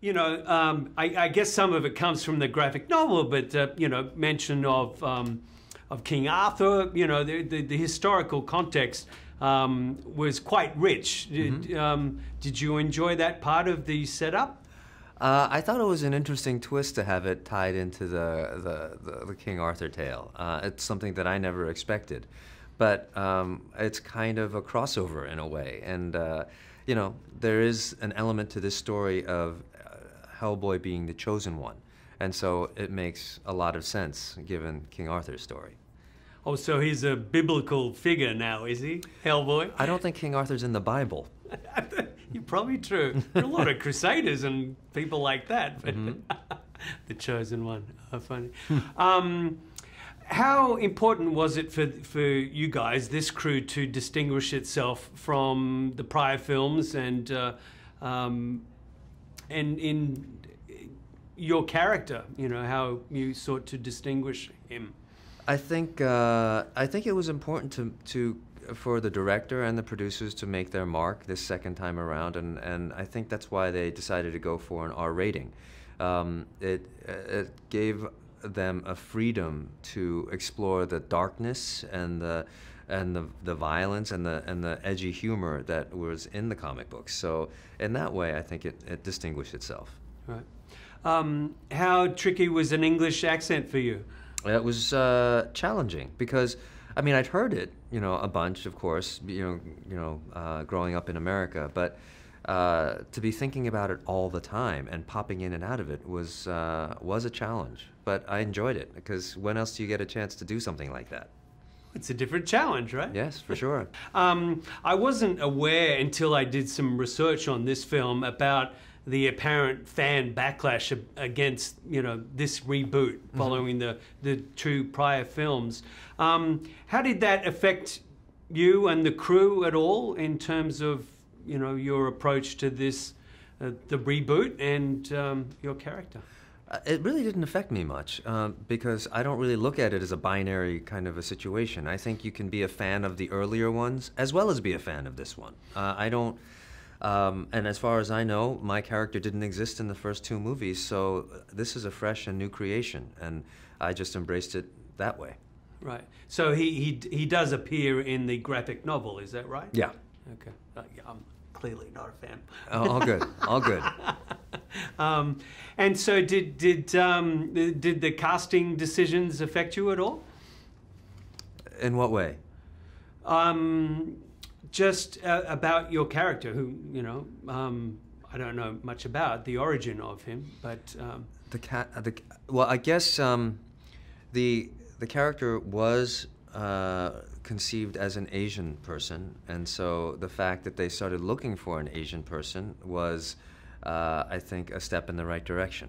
I guess some of it comes from the graphic novel, but mention of King Arthur. The historical context was quite rich. Did you enjoy that part of the setup? I thought it was an interesting twist to have it tied into the King Arthur tale. It's something that I never expected, but it's kind of a crossover in a way. And there is an element to this story of Hellboy being the chosen one, and so it makes a lot of sense given King Arthur's story. Oh, so he's a biblical figure now, is he, Hellboy? I don't think King Arthur's in the Bible. You're probably true. There are a lot of crusaders and people like that, but the chosen one. Oh, funny. How important was it for you guys, this crew, to distinguish itself from the prior films and in your character? How you sought to distinguish him. I think it was important for the director and the producers to make their mark this second time around, and I think that's why they decided to go for an R rating. It gave them a freedom to explore the darkness and the violence and the edgy humor that was in the comic books. So in that way, I think it distinguished itself. Right. How tricky was an English accent for you? It was challenging because, I mean, I'd heard it, a bunch, of course, growing up in America, but to be thinking about it all the time and popping in and out of it was a challenge. But I enjoyed it, because when else do you get a chance to do something like that? It's a different challenge, right? Yes, for sure. I wasn't aware until I did some research on this film about the apparent fan backlash against this reboot following the two prior films. How did that affect you and the crew at all in terms of your approach to this the reboot and your character? It really didn't affect me much because I don't really look at it as a binary kind of a situation. I think you can be a fan of the earlier ones as well as be a fan of this one. I don't. And as far as I know, my character didn't exist in the first two movies, so this is a fresh and new creation, and I just embraced it that way. Right. So he does appear in the graphic novel, is that right? Yeah. Okay. Yeah, I'm clearly not a fan. Oh, all good. All good. And so did the casting decisions affect you at all? In what way? Just about your character, who I don't know much about the origin of him, but well, I guess the character was conceived as an Asian person, and so the fact that they started looking for an Asian person was, I think, a step in the right direction.